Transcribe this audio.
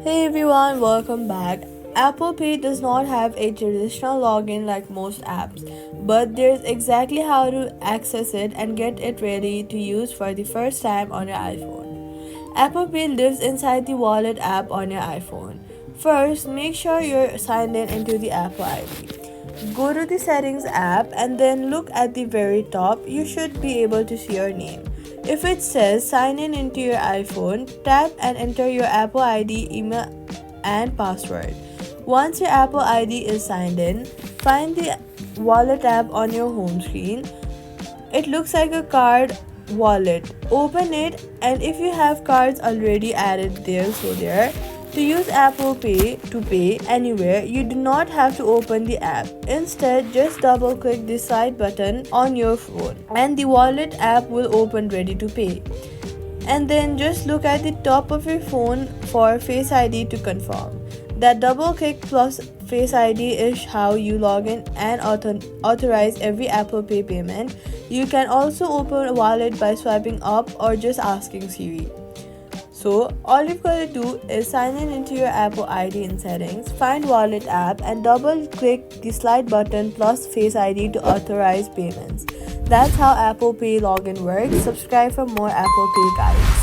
Hey everyone, welcome back. Apple Pay does not have a traditional login like most apps, but there's exactly how to access it and get it ready to use for the first time on your iPhone. Apple Pay lives inside the Wallet app on your iPhone. First, make sure you're signed in into the Apple ID. Go to the Settings app and then look at the very top. You should be able to see your name. If it says sign in into your iPhone, tap and enter your Apple ID, email, and password. Once your Apple ID is signed in, find the Wallet app on your home screen. It looks like a card wallet. Open it, and if you have cards already added there, to use Apple Pay to pay anywhere, you do not have to open the app. Instead, just double click the side button on your phone and the wallet app will open ready to pay. And then just look at the top of your phone for Face ID to confirm. That double click plus Face ID is how you log in and authorize every Apple Pay payment. You can also open a wallet by swiping up or just asking Siri. So, all you've got to do is sign in into your Apple ID in settings, find Wallet app, and double click the slide button plus Face ID to authorize payments. That's how Apple Pay login works. Subscribe for more Apple Pay guides.